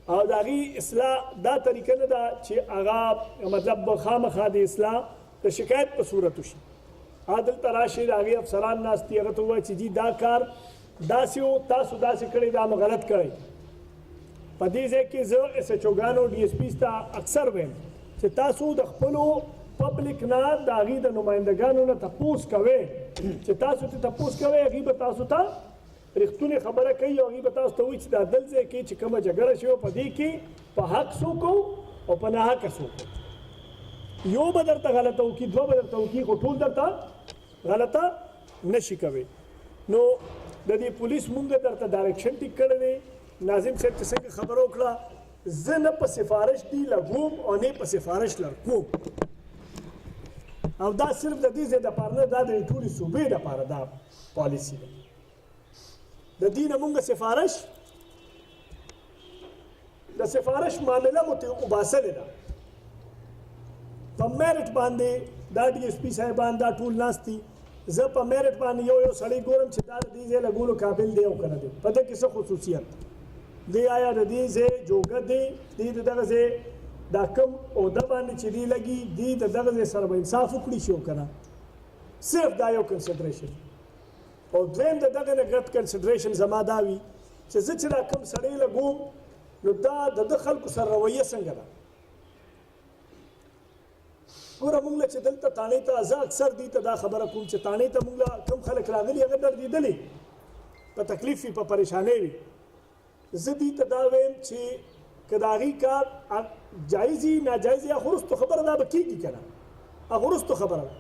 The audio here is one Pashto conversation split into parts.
او د هغې اصلاح دا طریقه نه ده چې هغه مطلب خامخا د اصلاح د شکایت په صورت وشي. هغه دلته راشي د هغې افسران ناست دي هغه ته ووایي چې جی دا کار داسې و تاسو داسې کړی دا مو غلط کړی. په دې ځای کې زه ایس ایچ اوګانو ډي ایس پیز ته اکثر ویم چې تاسو د خپلو پبلک نه د هغې د نمایندګانو نه تپوس کوئ چې تاسو ته تپوس کوئ هغې به تاسو ته رښتونې خبره کوي او هغې به تاسو ته وایي چې دا دل ځای کې چې کومه جګړه شوې په دې کې په حق څوک او په ناحقه څوک. یو به درته غلطه وکړي دوه به درته وکړي خو ټول درته غلطه نشي کوي. نو د دې پولیس مونږ درته ډایرکشن ټیک کړی دی. ناظم صاحب چې څنګه خبره وکړه زه نه په سفارش دی لګوم او نه په سفارش لرکوم او دا صرف د دې ځای دپاره نه دا د ټولې صوبې دپاره دا پالیسي ده. د دې نه مونږ سفارش د سفارش معامله مو ترې وباسلې ده. په میرټ باندې دا ډي ایس پي صاحبان دا ټول ناست دي. زه په میرټ باندې یو سړی ګورم چې دا د دې ځای لګولو قابل دی او که نه دی. په ده کې څه خصوصیت دی آیا د دې ځای جوګه دی دی د دغه ځای دا کم عہده باندې چې دی لګي دی د دغه ځای سره به انصاف وکړي شي او که نه. صرف دا یو کنسیډریشن. او دویم د دغه نه ګډ کنسیډریشن زما دا وي چې زه چې دا کم سړی لګوم نو دا د ده خلکو سره رویه څنګه ده. ګوره مونږ له چې دلته تانې ته زه اکثر دې ته دا خبره کوم چې تانې ته مونږ له کوم خلک راغلي هغه دردېدلي په تکلیف وي په پریشانۍ وي. زه دې ته دا وایم چې که د هغې کار جایز وي ناجایز وي هغه وروستو خبره دا به کېږي که نه هغه وروستو خبره ده.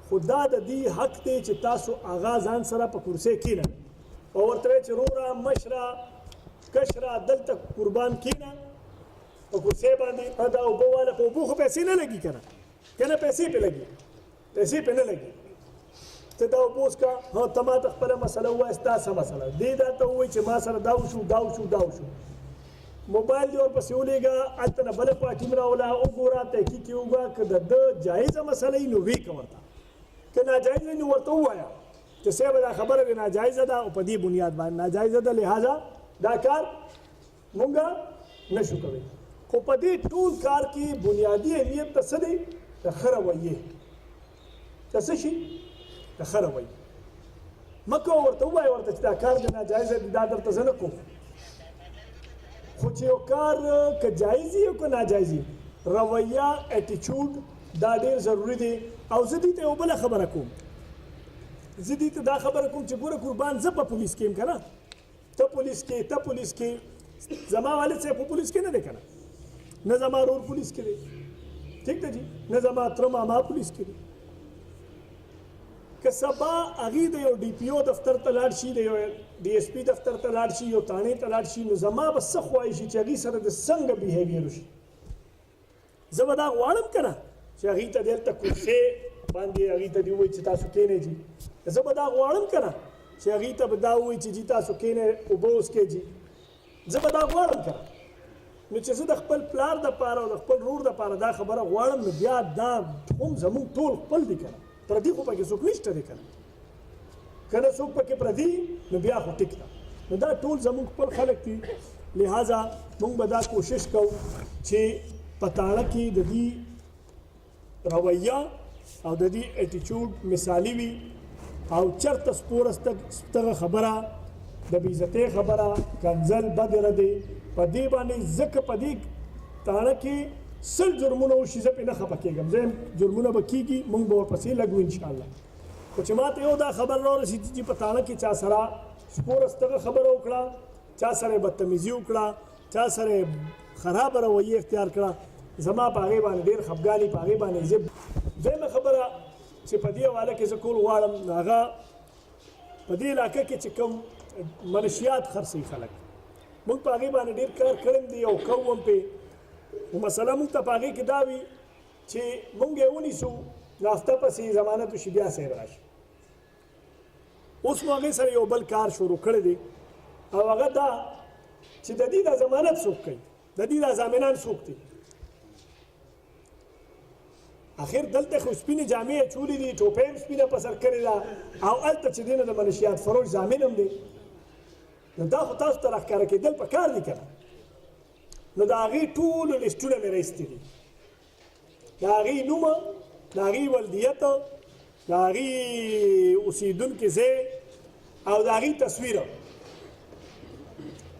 خو دا د دې حق دی چې تاسو هغه ځان سره په کرسۍ کښېنه او ورته وایئ چې روره مشره کشره دلته قربان کښېنه په کرسۍ باندې دا اوبه واله په اوبو خو پیسې نه لګي که نه که نه پیسې پې لګي پیسې پې نه لګي. ته دا اوبه اوس که ته ما ته خپله مسله ووایه ستا څه مسله دې دا ته ووایي چې ما سره دا وشو دا وشو دا وشو. موبایل دې ورپسې ولېږه هلته نه بله پارټي م راوله وګوره تحقیق یې وکړه که د ده جایزه مسله وي نو ویې که ورته که ناجایز وي نو ورته ووایه چې صاحبه دا خبره دې ناجایزه ده او په دې بنیاد باندې ناجایزه ده لہذا دا کار مونږ نشو کوی. خو په دې ټول کار کې بنیادي اهمیت ته څه دی د ښه رویې ته څه شي د ښه رویې مه کوه ورته ووایه ورته چې دا کار د ناجایزه دی دا درته زه نه کوم. خو چې یو کار که جایز وي او که ناجایز وي رویه اټیچوډ دا ډېر ضروري دی. او زه دې ته یو بله خبره کوم زه دې ته دا خبره کوم چې ګوره قربان زه په پولیس کې یم که نه ته پولیس کې ته پولیس کې زما والد صاحب په پولیس کې نه دی که نه نه زما رور پولیس کې دی ٹھیک ده جی نه زما تره ماما پولیس کې دی. که سبا هغې د یو ډي پي او دفتر ته لاړ شي د یو ډي ایس پي دفتر ته لاړ شي یو تانې ته لاړ شي نو زما به څه خواهش شي چې هغې سره د څنګه بیهیویر وشي. زه به دا غواړم که نه چې هغې ته دلته کرسۍ باندې هغې ته دې ووایي چې تاسو کښېنئ جي. زه به دا غواړم که نه چې هغې ته به دا ووایي چې جي تاسو کښېنئ اوبه وڅښئ جي. زه به دا غواړم که نه نو چې زه د خپل پلار دپاره او د خپل رور دپاره دا خبره غواړم نو بیا دا هم زموږ ټول خپل دي که نه پردي خو پکې څوک نشته دی که نه که نه څوک پکې پردي نو بیا خو ټیک ده. نو دا ټول زموږ خپل خلک دي لہذا موږ به دا کوشش کوو چې په تاڼه کې د دې رویه او د دې اټیچوډ مثالي وي او چېرته سپوره ستغه خبره د بېعزتۍ خبره کنځل بد ردې په دې باندې ځکه په دې تاڼه کې 100 جرمونه وشي زه پرې نه خفه کېږم. زه جرمونه به کېږي موږ به ورپسې لګو انشاءالله. خو چې ما ته یو دا خبر راورسېږي چې په تاڼه کې چا سره سپوره ستغه خبره وکړه چا سره بدتمیزي وکړه چا سره خرابه رویه اختیار کړه زما په هغې باندې ډېر خفګان په هغې باندې زه دویمه خبره چې په دې حواله کې زه کول غواړم هغه په دې علاقه کې چې کوم منشیات خرڅوي خلک موږ په هغې باندې ډېر کار کړی دی او کوو هم پې. نو مسله موږ ته په هغې کې دا وي چې موږ یې ونیسو نو هفته پسې ضمانت وشي بیا صاحب راشي. اوس مو هغې سره یو بل کار شروع کړی دی او هغه دا چې د دې دا ضمانت څوک کوي د دې دا ضامنان څوک دي. اخر دلته خو سپینې جامې اچولې دي ټوپۍ هم سپینه په سر کړې ده او هلته چې دی نو د منشیات فروش ضامن هم دی. نو دا خو تاسو ته راښکاره کېدل په کار دي که نه نو د هغې ټول لیسټونه مې راایستي دي، د هغې نومه، د هغې ولدیت، د هغې اوسېدونکي ځای او د هغې تصویره،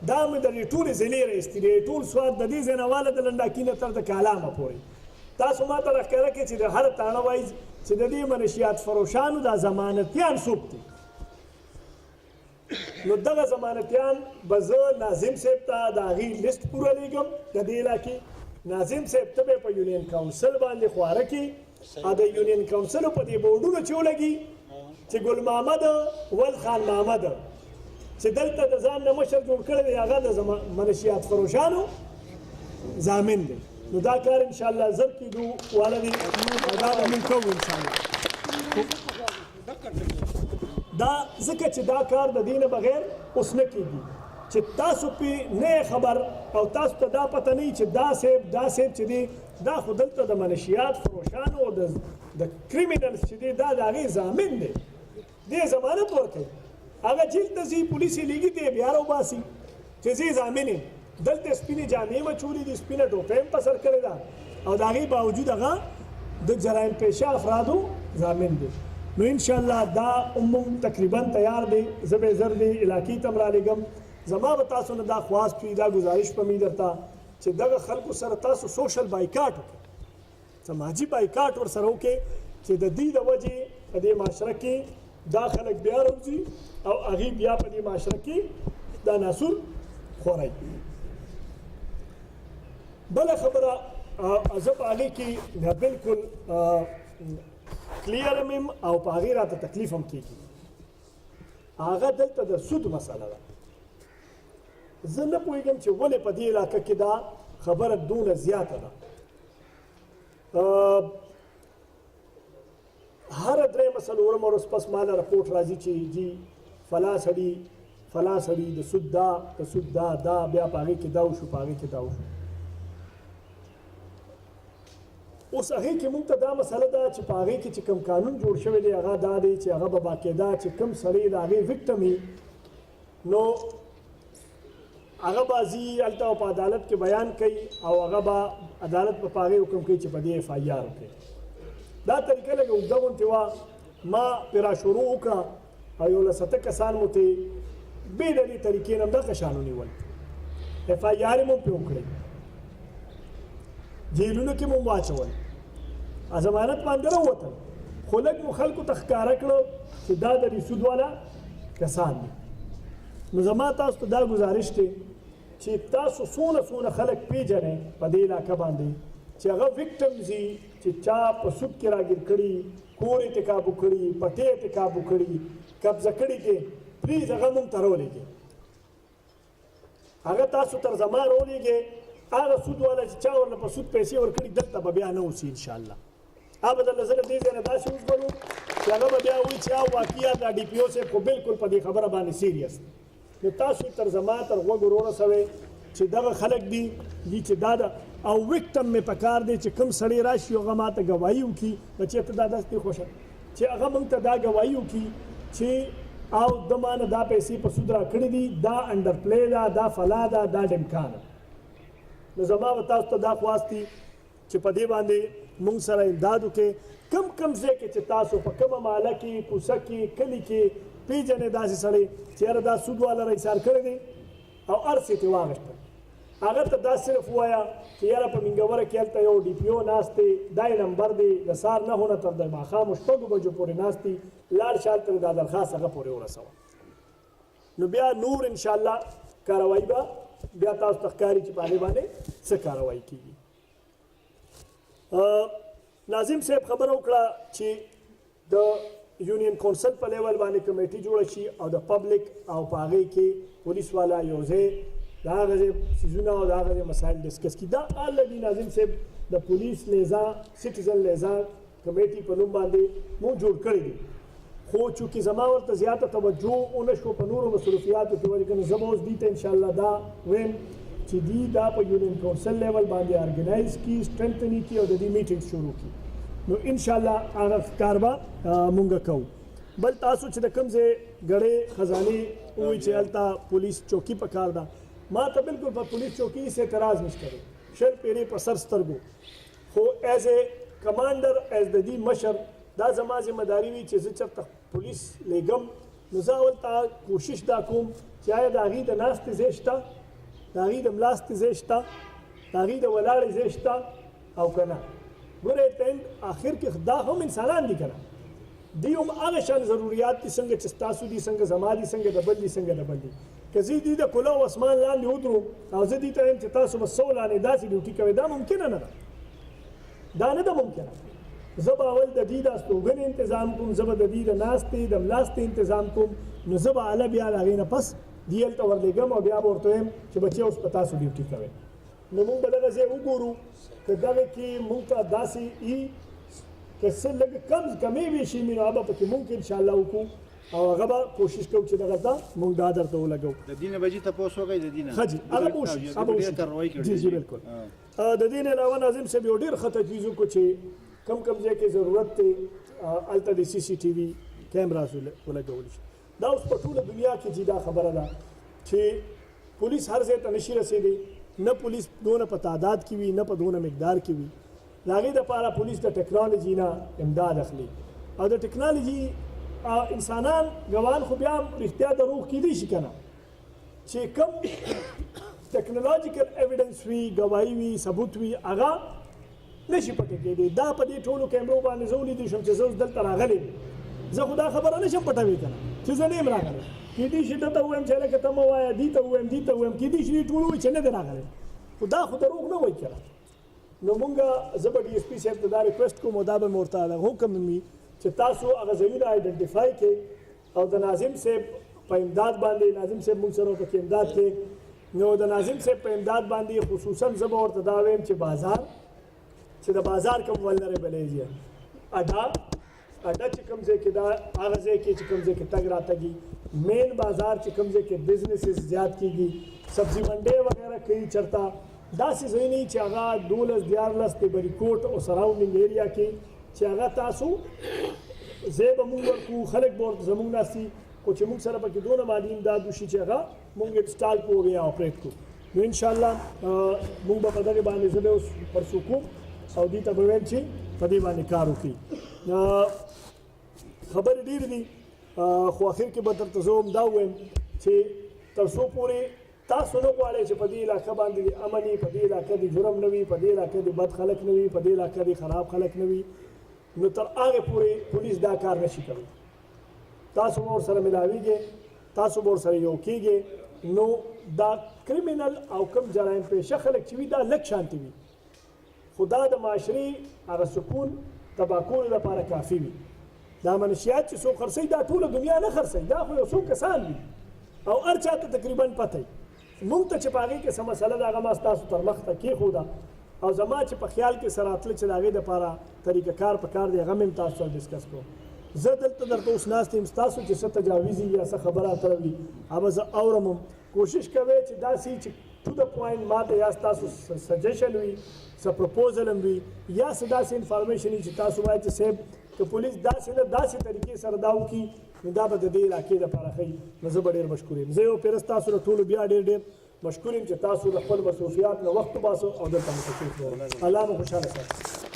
دا مې د دې ټولې ضلعې راایستي دي، ټول سوات د دې ځای نه واله د لنډاکي نه تر د کالامه پورې. تاسو ما ته راښکاره کړئ چې د هر تاڼه وایز چې د دې منشیات فروشانو دا ضمانتیان څوک دي. نو دغه ضمانتیان به زه ناظم صاحب ته د هغې لیست پوره لیږم د دې علاقې. ناظم صاحب ته به په یونین کونسل باندې خواره کړي او د یونین کونسلو په دې بورډونو چې ولګي چې ګل محمد ول خان محمد چې دلته د ځان نه مشر جوړ کړی دی هغه د منشیات فروشانو ضامن دی. نو دا کار انشاءالله زر کېدو واله دی او دا به موږ کوو انشاءالله. دا ځکه چې دا کار د دې نه بغیر اوس نه کېږي چې تاسو پې نه خبر او تاسو ته دا پته نه وي چې دا صاحب چې دی دا خو دلته د منشیات فروشانو او د کریمینلز چې دی دا د هغې ضامن دی، دې ضمانت ورکوي. هغه جیل ته ځي، پولیس یې لیږي، دی بیا راوباسي چې زه ضامن یم. دلته سپینې جامې مچولې دي، سپینه ټوپۍ هم په سر کړې ده او د هغې باوجود هغه د جرایم پیشه افرادو ضامن دی. نو انشاءالله دا موږ تقریبا تیار دی، زه به زر دی علاقې ته هم رالیږم. زما به تاسو نه دا خواست وي، دا ګزارش به مې درته چې دغه خلکو سره تاسو سوشل بایکاټ وکړئ، سماجي بایکاټ ورسره وکړئ چې د دې د وجې په دې معاشره کې دا خلک بیا راوځي او هغې بیا په دې معاشره کې دا ناسور خوری. بله خبره زه په هغې کې بالکل کلیر یم او په هغې راته تکلیف هم کېږي، هغه دلته د سود مسله ده. زه نه پوهېږم چې ولې په دې علاقه کې دا خبره دونه زیاته ده. هره درېیمه څلورمه ورځ پس ماله رپورټ راځي چې جي فلا سړي د سود دا بیا په هغې کې دا وشو، په هغې کې دا وشو. اوس هغې کې موږ ته دا مسله ده چې په هغې کې چې کوم قانون جوړ شوی دی هغه دا دی چې هغه به باقاعده چې کوم سړی د هغې وکټم وي نو هغه به ځي هلته په عدالت کې بیان کوي او هغه به عدالت به په هغې حکم کوي چې په دې FIR وکړي. دا طریقه لږه اوږده غوندې وه، ما پرې راشروع وکړه او یو لسته کسان مو ته بې د دې طریقې نه همدغه شان ونیول، FIR یې مو پرې وکړئ، جیلونو کې مو واچول، ضمانت باندې راووتل، خو لږ مو خلکو ته ښکاره کړه چې دا د دې سود والا کسان دي. نو زما تاسو ته دا ګزارش دی چې تاسو څونه خلک پیژنئ په دې علاقه باندې چې هغه وکټمز دي چې چا په سود کې راګیر کړي، کور یې کابو کړي، پټې یې کابو کړي، قبضه کړي دي، پلیز هغه موږ ته راولېږئ، هغه تاسو تر زما راولېږئ. هغه سود والا چې چا ورله په سود پیسې ورکړي دلته به بیا نه اوسي انشاءالله. هغه به درله زه له دې ځای نه داسې وژغورو چې هغه به بیا وایي چې واقعیا دا DPO صاحب خو بالکل په دې خبره باندې سیریس دی. نو تاسو تر زما تر غوږ ورسوئ چې دغه خلک دي چې دا ده او وکټم مې پکار دی چې کوم سړی راشي هغه ما ته ګواهي وکړي بچې ته دا داسې خوښه چې هغه موږ ته دا ګواهي وکړي چې او د ما نه دا پیسې په سود راکړي دي، دا انډر پلی ده، دا فلا ده، دا ډمکان ده. نو زما به تاسو ته دا خواست دي چې په دې باندې موږ سره امداد وکړئ. کم ځای کې چې تاسو په کومه محله کې، کوڅه کې، کلي کې پیژنئ داسې سړی چې یاره دا سود والا راایسار کړی دی او هر څه یې واغېستل، هغه ته دا صرف ووایه چې یاره په منګوره کې هلته یو DPO ناست دی، دا یې نمبر دی، د سهار 9 نه تر د ماښامو 6 بجو پورې ناست دي، لاړ شه هلته دا درخواست هغه پورې ورسوه. نو بیا نور انشاءالله کاروایي به بیا تاسو ته ښکاري چې په هغې باندې څه کاروایي کېږي. ناظم صاحب خبره وکړه چې د یونین کونسل په لیول باندې کمیټي جوړه شي او د پبلک او په هغې کې پولیس والا یو ځای د هغه ځای څیزونه او د هغه ځای مسایل ډسکس کړي. دا الرېډي ناظم صاحب د پولیس لیزا سټیزن لیزا کمیټي په نوم باندې موږ جوړ کړی دي، خو چونکې زما ورته زیاته توجه ونه شو په نورو مصروفیاتو کې وجې کنه زه به اوس دې ته انشاءالله دا ویم چې دوی دا په یونین کونسل لیول باندې ارګنایز کړي، سټرنتن یې کړي او د دې میټینګ شروع کړي. نو انشاءالله هغه کار به مونږ کوو. بل تاسو چې د کوم ځای ګړې خزانې وایي چې هلته پولیس چوکي پکار ده، ما ته بالکل په پولیس چوکۍ هېڅ اعتراض نشته دی، شل پیرې په سر سترګو، خو ایز ا کمانډر ایز د دې مشر دا زما ذمہداري وي چې زه چېرته پولیس لیږم نو زه اول ته کوشش دا کوم چې آیا د هغې د ناستې ځای شته، د هغې د ملاستې ځای شته، د هغې د ولاړې ځای شته او که نه. ګوره ټینډ آخر کې دا هم انسانان دي که نه، دوی هم هغه شان ضروریات دي څنګه چې ستاسو دي، څنګه زما دي، څنګه د بل دي، څنګه د بل دي. که زه دوی د کلو او اسمان لاندې ودرو او زه دوی ته وایم چې تاسو به 100 لاندې داسې ډیوټي کوئ، دا ممکنه نه ده، دا نه ده ممکنه. زه به اول د دې د استوګنې انتظام کوم، زه به د دې د ناستې د ملاستې انتظام کوم، نو زه به اله بیا د هغې نه پس دې هلته ورلېږم او بیا به ورته وایم چې بچیه اوس به تاسو ډیوټي کوئ. نو موږ به دغه ځای وګورو که دغه کې موږ ته داسې وي که څه لږ کمې وي شي نو هغه به پکې ممکن انشاءالله وکړو او هغه به کوشش کوو چې دغه ته موږ دا درته ولګوو. د دې نه به جي تپوس وکړئ د دې نه؟ ښه جي هغه به وشي، هغه به وشي. جی جی بالکل. د دې نه علاوه ناظم صاحب یو ډېر ښه تجویز وکړو چې کم ځای کې ضرورت دی هلته د CCTV کیمراز ولګولی شي. دا اوس په ټوله دنیا کې جي دا خبره ده چې پولیس هر ځای ته نشي رسېدی، نه پولیس دونه په تعداد کې وي نه په دونه مقدار کې وي. د هغې دپاره پولیس د ټیکنالوجي نه امداد اخلي او د ټیکنالوجي انسانان ګوان خو بیا هم رښتیا دروغ کیدی شي که نه، چې کوم ټیکنالوجیکل ایویډنس وي، ګواهي وي، ثبوت وي، هغه نشي پټه کېدی. دا په دې ټولو کیمرو باندې زه ولیدی شم چې زه اوس دلته راغلی یم، زه خو دا خبره نشم پټوی که نه چې زه نه یم راغلی. کیدی شي ده ته ووایم چې هلکه ته مه وایه، دې ته ووایم، دې ته ووایم، کیدی شي دې ټول ووایي چې نه دی راغلی، خو دا خو دروغ نه وایي که نه. نو مونږ زه به DSP صاحب ته دا ریکویسټ کوم او دا به مې ورته د حکم وي چې تاسو هغه ځایونه آیډنټیفای کړئ او د ناظم صاحب په امداد باندې، ناظم صاحب مونږ سره پکې امداد کوي، نو د ناظم صاحب په امداد باندې خصوصا زه به ورته دا وایم چې بازار چې د بازار کوم ولنریبل ایریا اډه چې کوم ځای کې دا هغه ځای کې چې کوم ځای کې تګ راتګي، مین بازار چې کوم ځای کې بزنسز زیات کېږي، سبزي منډۍ وغیرہ کوي چېرته، داسې ځایونه چې هغه 12-14 د بریکوټ او سراونډینګ ایریا کې چې هغه تاسو ځای به مونږ ورکړو، خلک به ورته زمونږ ناستي، خو چې مونږ سره پکې دونه مالي امداد وشي چې هغه مونږ انسټال کړو یا اپریټ کړو. نو انشاءالله مونږ به په دغې باندې زه به اوس پرسو کوم او دې ته به ویم چې په دې باندې کار وکړي. خبرې ډېرې دي خو اخر کې به درته زه هم دا ووایم چې تر څو پورې تاسو نه غواړئ چې په دې علاقه باندې د امن وي، په دې علاقه د جرم نه وي، په دې علاقه د بد خلک نه وي، په دې علاقه د خراب خلک نه وي، نو تر هغې پورې پولیس دا کار نشي کولی. تاسو به ورسره ملاویږئ، تاسو به ورسره یو کېږئ، نو دا کریمینل او کوم جرایم پیشه خلک چې وي دا لږ شانتي وي، خو دا د معاشرې هغه سکون تباه کولو لپاره کافي وي. دا منشیات چې څوک خرڅوي دا ټوله دنیا نه خرڅوي، دا خو یو څو کسان وي او هر چا ته تقریبا پته وي. مونږ ته چې په هغې کې څه مسله ده هغه ما ستاسو تر مخ ته کېښوده او زما چې په خیال کې سره راتله چې د هغې دپاره طریقه کار په کار دی هغه مې هم تاسو سره ډسکس کوم. زه دلته درته اوس ناست یم، ستاسو چې څه تجاویز وي یا څه خبره اتره وي هغه زه اورم هم. کوشش کوئ چې داسې چې ټو د پوینټ ما ته یا ستاسو سجیشن وي، څه پروپوزل هم وي یا څه داسې انفارمیشن وي چې تاسو وایئ چې صاحب که پولیس داسې نه داسې طریقې سره دا وکړي نو دا به د دې علاقې دپاره ښیي. نو زه به ډېر مشکور یم. زه یو پېره ستاسو له ټولو بیا ډېر مشکور یم چې تاسو د خپل مصروفیات نه وخت وباسو او دلته مو تشریف راوړئ. الله مو خوشحاله ساتي.